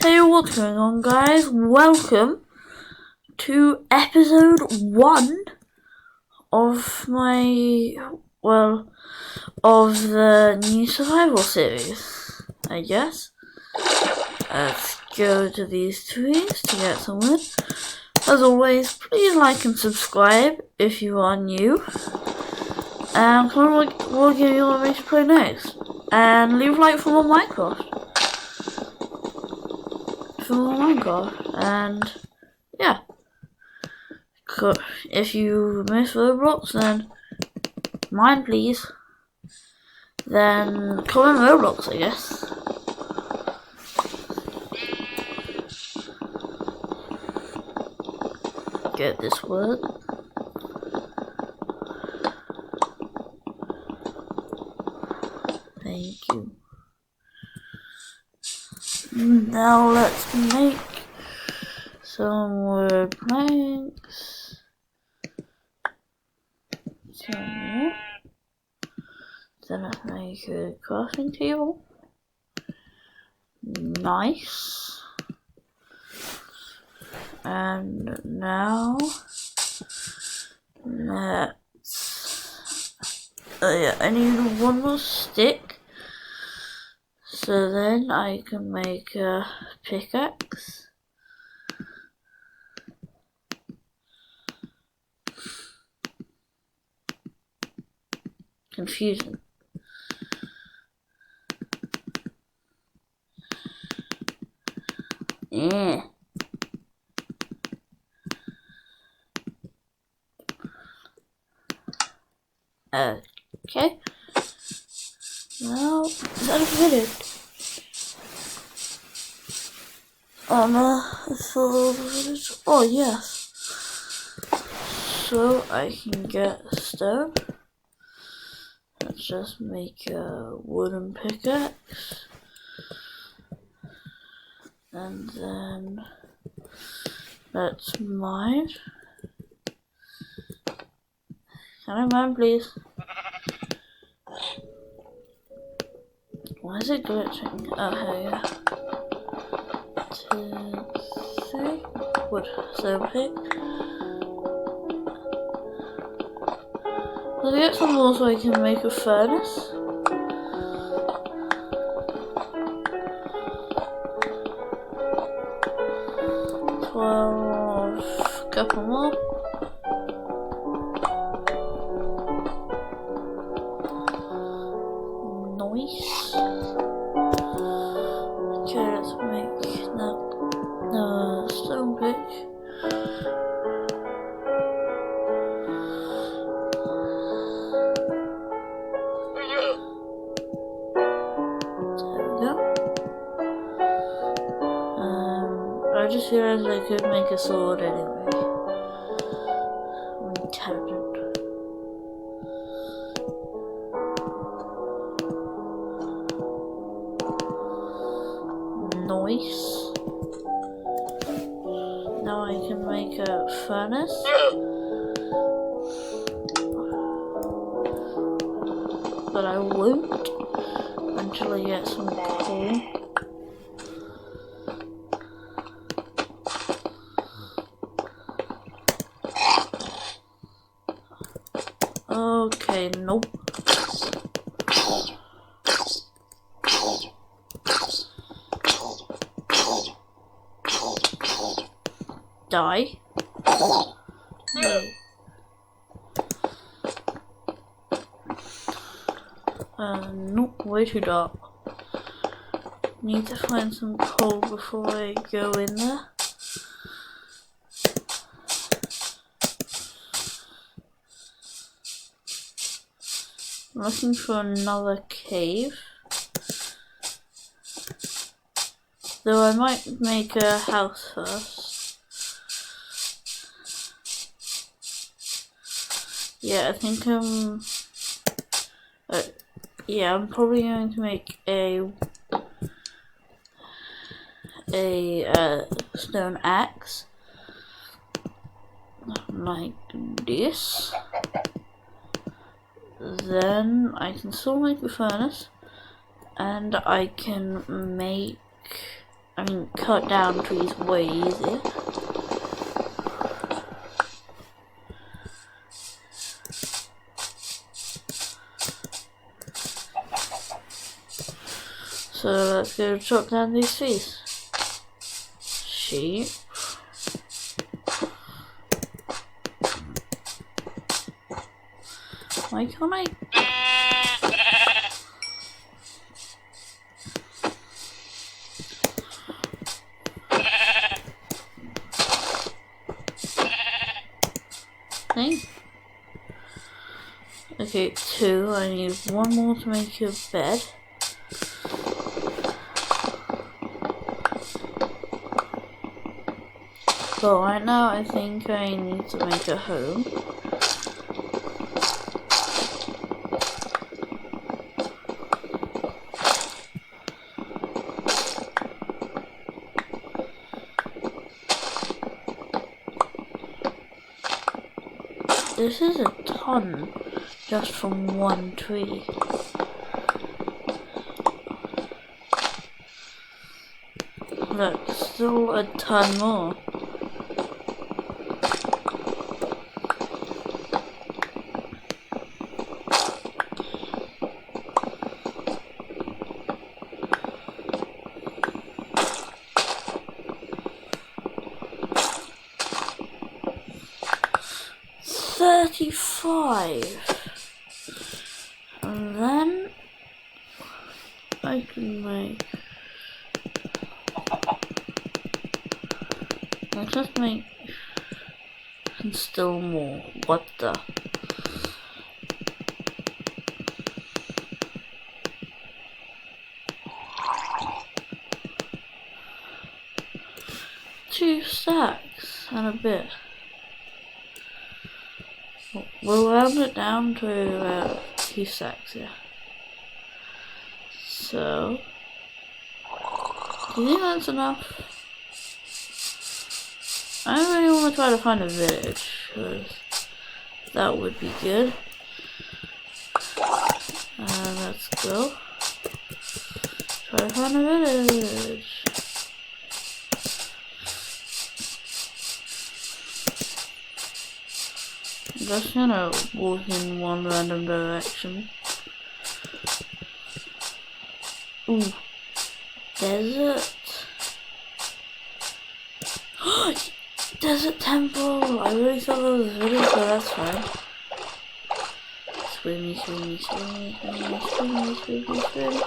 Hey, what's going on, guys? Welcome to episode 1 of of the new survival series, I guess. Let's go to these trees to get some wood. As always, please like and subscribe if you are new. And we'll give you what makes you play next. And leave a like for more Minecraft. And yeah, if you miss Roblox, then mine please, then comment Roblox, I guess. Get this word. Thank you. Now let's make some wood planks. Some more. Then let's make a crafting table. Nice. And now I need one more stick. So then I can make a pickaxe. Confusing. Yeah. Okay. Now, is that a village? Oh yes. So I can get stone. Let's just make a wooden pickaxe. And then let's mine. Can I mine, please? Why is it glitching? Oh, yeah. 2, 3. Wood. So pick. Let's get some more so I can make a furnace. Couple more. Nice. Okay, let's make the stone pick. There we go. I just realized I could make a sword anyway. Nice. Now I can make a furnace. But I won't until I get some coal. Okay, nope. Die. No. Nope, way too dark. Need to find some coal before I go in there. I'm looking for another cave. Though I might make a house first. Yeah, I think I'm probably going to make a stone axe like this. Then I can still make a furnace, and I can make I mean, cut down trees way easier. So let's go chop down these trees. Sheep. Why can't I? Thing? Okay, 2. I need 1 more to make a bed. But right now I think I need to make a home. This is a ton just from 1 tree. Look, still a ton more. And then I can make, let's just make still more. What the? Two stacks and a bit. We'll round it down to 2 stacks, yeah. So, do you think that's enough? I really want to try to find a village, because that would be good. Let's go. Try to find a village. I'm just gonna walk in one random direction. Ooh, desert. Desert temple. I really thought that was a village, but that's fine. Swimmy, swimmy, swimmy, swimmy, swimmy, swimmy, swimmy.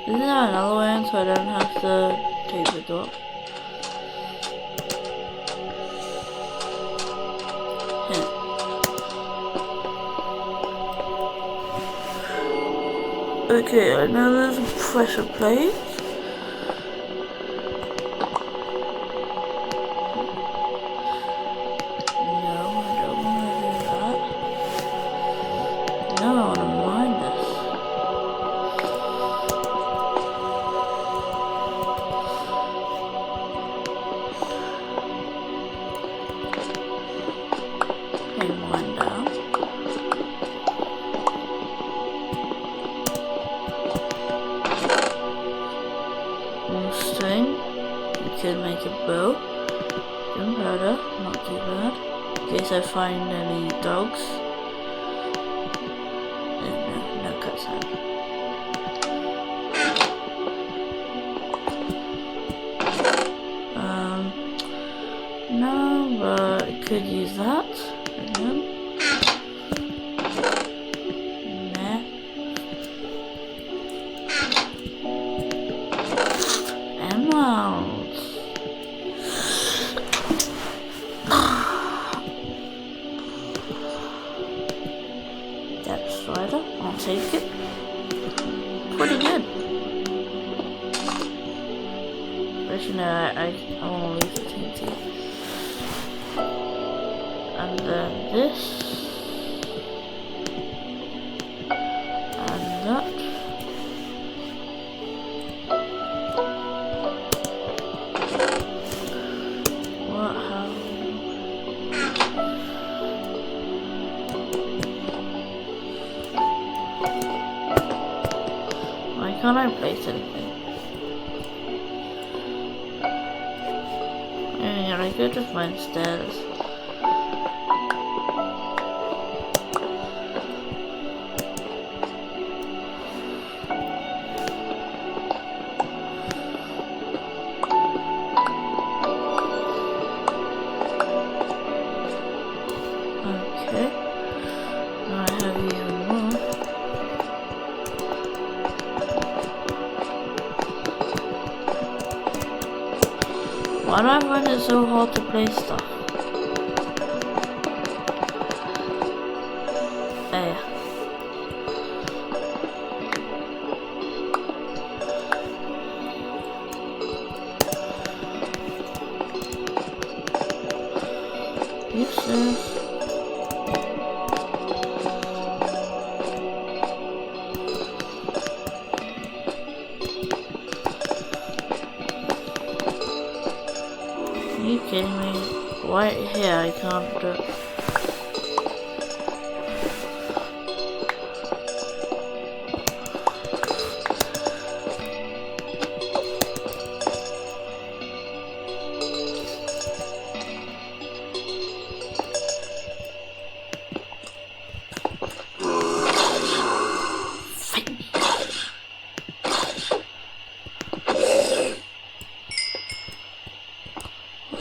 Isn't there another way so I don't have to take the door? Yeah. Okay, I know there's a pressure plate. No, I don't want to do that. No, I want to mine this. One down. One string. You can make a bow. Gunpowder, not too bad. In case I find any dogs. No cuts out. No, but I could use that. Emeralds. Depth spider, I'll take it. Pretty good. Actually, no, I want to leave the TNT. this and that. What happened? Why can't I place anything? And I could just find stairs. Okay, now I have even more. Why do I find it so hard to place stuff? There. Useless. Are you kidding me? Right here I can't do it.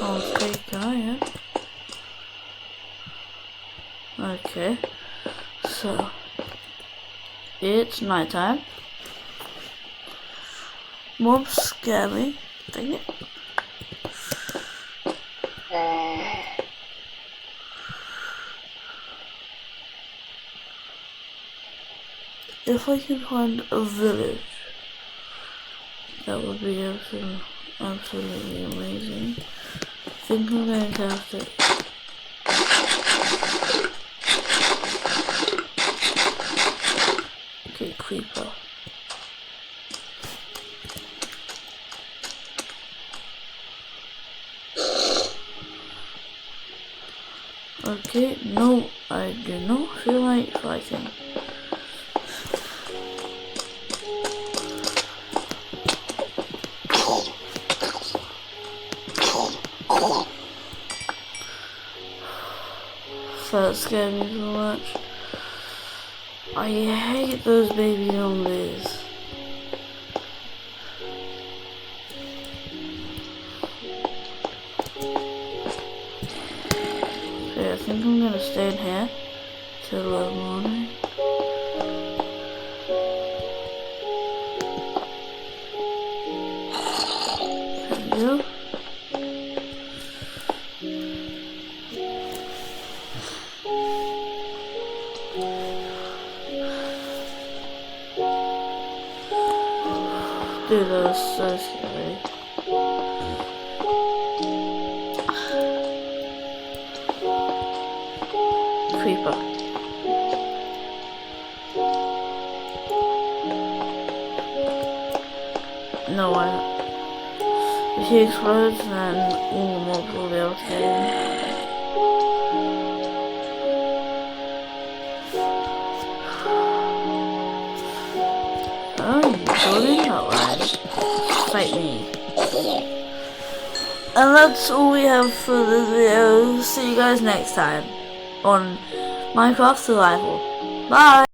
I'll take iron. Okay, so it's nighttime. Mobs scare me. Dang it. If I can find a village, that would be absolutely amazing. I think I'm going to have to. Okay, creeper. Okay, no, I do not feel like fighting. That scared me so much. I hate those baby zombies. Okay, I think I'm gonna stay in here till the morning. There we go. Dude, that was so scary. Creeper. No, why not? If he explodes, then all the mobs will be able to get in. Oh, you're building that way. Fight me. And that's all we have for this video. See you guys next time on Minecraft Survival. Bye!